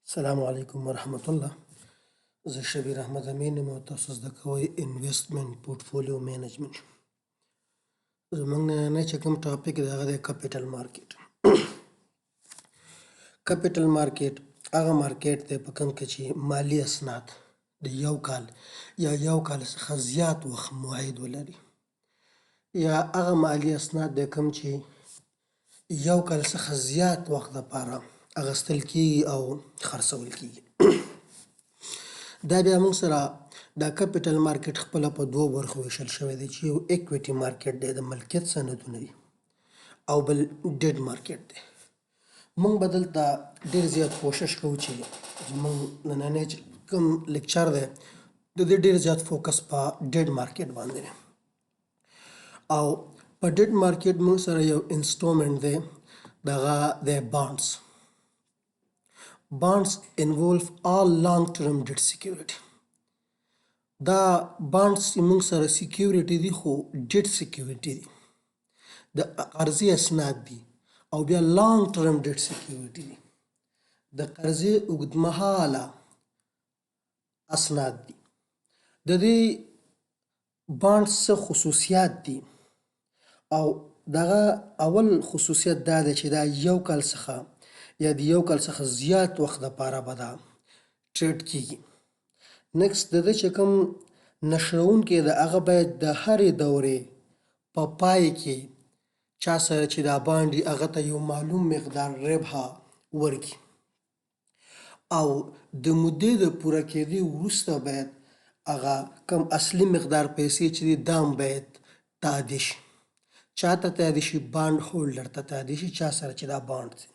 السلام علیکم ورحمت الله. زه شبیر احمد امین یم او تاسو زده کوئ انویسټمنټ پورټفولیو مینجمنټ. زموږ نننی چې کوم ټاپک دی هغه دی کپیټل مارکیټ. کپیټل مارکیټ هغه مارکیټ دی په کوم کې چې مالي اسناد د یو کال یا یو کال څخه زیات وخت معاید ولري، یا هغه مالي اسناد دی کوم چې یو کال څخه زیات وخت لپاره اخیستل کیږي او خرڅول کیږي. دا بیا موږ سره دا کپیټل مارکیټ خپله په دوو برخو ویشل شوی دی چې یو اکویټي مارکیټ دی، د ملکیت سندونه دي، او بل ډیډ مارکیټ دی. موږ به دلته ډېر زیات کوشش کوو چې زموږ نننی چې کوم لیکچر دی د دې ډېر زیات فوکس په ډیډ مارکیټ باندې دی. او په ډیډ مارکیټ موږ سره یو انسټرومنټ دی، دغه دی بانډز. Bonds involve all long-term debt security. دا بانډز چې موږ سره سیکیورټي دي خو ډیټ سیکیورټي دي، د قرضې اسناد دي، او بیا لانګ ټرم ډیټ سیکیورټي دي، د قرضې اوږدمهاله اسناد دي. د دې بانډز څه خصوصیات دي؟ او دغه اول خصوصیت دا دی چې دا یو کال څخه یا د یو کال څخه زیات وخت لپاره به دا ټریډ کیږي. نیکسټ د دې چې کوم نشروونکی دی هغه باید د هرې دورې په پای کې چا سره چې دا بانډ وي هغه ته یو معلوم مقدار ربحه ورکړي، او د مودې د پوره کېدو وروسته باید هغه کم اصلي مقدار پیسې چې دي دا هم باید تعدیه شي. چا ته تعدیه شي؟ بانډ هولډر ته تعدیه شي، چا سره چې دا بانډ دی.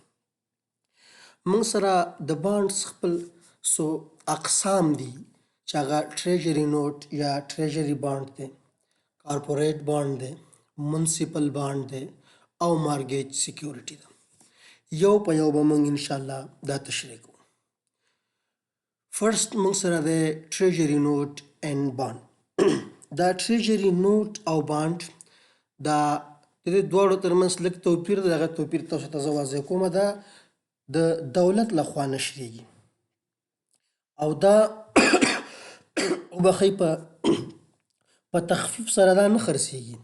موږ سره د بانډز خپل څو اقسام دي چې هغه ټریجري نوټ یا ټریجري بانډ دی، کارپوریټ بانډ دی، منسیپل بانډ دی، او مارګیج سیکیورټي ده. یو په یو به موږ انشاءالله دا تشریح کوو. فرست موږ سره دی ټریجري نوټ اینډ بانډ. دا ټریجري نوټ او بانډ دا د دې دواړو ترمنځ لږ توپیر دی. هغه توپیر تاسو ته زه واضح کومه. دا د دولت لخوا نشریږي او دا وبخښئ په تخفیف سره دا نه خرڅیږي،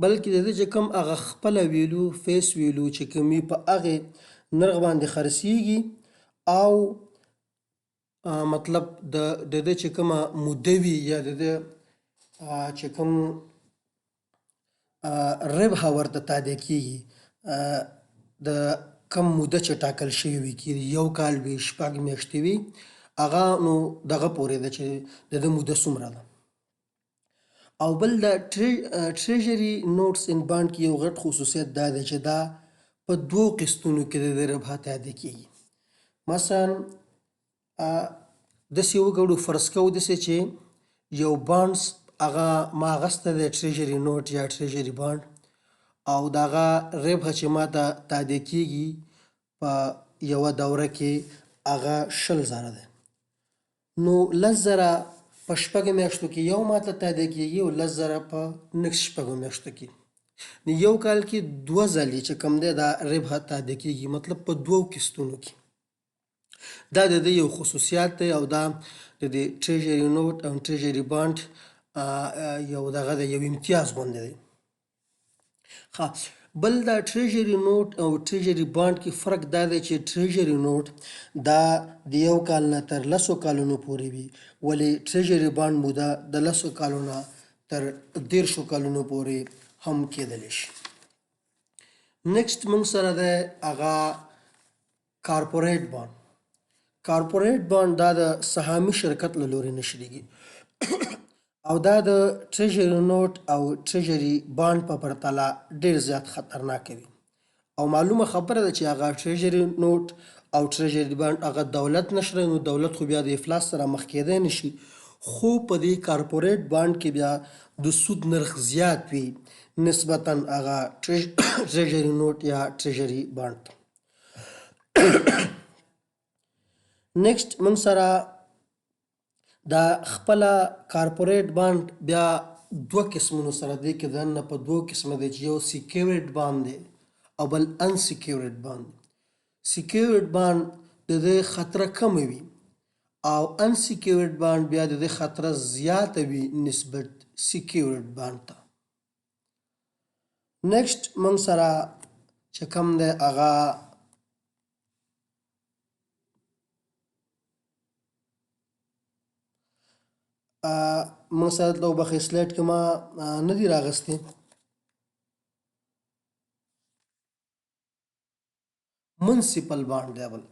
بلکې د دې چې کوم هغه خپله ویلو فیس ویلو چې کوم وي په هغې نرخ باندې خرڅیږي، او مطلب د دې چې کومه موده وي یا د دې چې کوم ربحه ورته تعدیه کیږي، د کم موده چې ټاکل شوې وي، کې یو کال وي، شپږ میاشتې وي، هغه نو دغه پورې ده چې د ده موده څومره ده. او بل د ټریجري نوټس ان بانډ کې یو غټ خصوصیت دا دی چې دا په دوو قسطونو کې د دې ربحه تعدیه کیږي. مثلا داسې وګڼو، فرض کوو داسې چې یو بانډز هغه ما اخیستی دی ټریجري نوټ یا ټریجري بانډ، او د هغه ربحه چې ما ته تعدیه کیږي په یوه دوره کې هغه 20,000 دی. نو 10,000 په شپږو میاشتو کې یو ما ته تعدیه کیږي او 10,000 په نیکسټ شپږو میاشتو کې. نو یو کال کې 2 ځلې چې کوم دی دا ربحه تعدیه کیږي، مطلب په دوو قسطونو کې. دا د دې یو خصوصیات دی، او دا د دې ټریجري نوټ او ټریجري بانډ یو دغه دی، یو امتیاز غوندې دی. بل دا ټریجري نوټ او ټریجري بانډ کې فرق دا دی چې ټریجري نوټ دا د یو کال نه تر 10 کالونو پورې وي، ولې ټریجري بانډ موده د 10 کالو نه تر 13 کالونو پورې هم کېدلی شي. نیکسټ موږ سره دی هغه کارپوریټ بانډ. کارپوریټ بانډ دا د سهامي شرکت له لورې نشریږي او دا د ټریجري نوټ او ټریجري بانډ په پرتله ډېر زیات خطرناک وي. او معلومه خبره ده چې هغه ټریجري نوټ او ټریجري بانډ هغه دولت نشروي، نو دولت خو بیا د افلاس سره مخ کېدی نشي، خو په دې کارپوریټ بانډ کې بیا د سود نرخ زیات وي نسبتا هغه ټریجري نوټ یا ټریجري بانډ ته. نیکسټ موږ سره دا خپله کارپوریټ بانډ بیا دوه قسمونو سره دی، کې دننه په دوه قسمه دی چې یو سیکیورډ بانډ دی او بل انسیکیورډ بانډ. سیکیورډ بانډ د دې خطره کمه وي او انسیکیورډ بانډ بیا د دې خطره زیاته وي نسبت سیکیورډ بانډ ته. نیکسټ موږ سره چې کوم دی هغه موږ سره دلته وبخښئ سلایډ کې ما نه دي راغستې. منسیپل بانډ دی بل.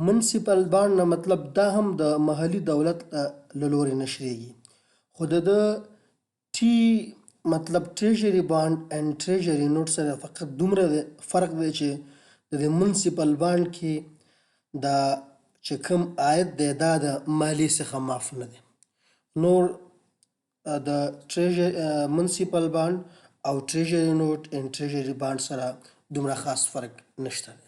منسیپل بانډ نه مطلب دا هم د محلي دولت له لورې نشریږي خو د ټي مطلب ټریجري بانډ اینډ ټریجري نوټ سره فقط دومره فرق دی چې د دې منسیپل بانډ کې دا چې کوم عاید دی دا د مالیې څخه معاف نه دی. نور د منسیپل بانډ او ټریجري نوټ اینډ ټریجري بانډ سره دومره خاص فرق نشته دی.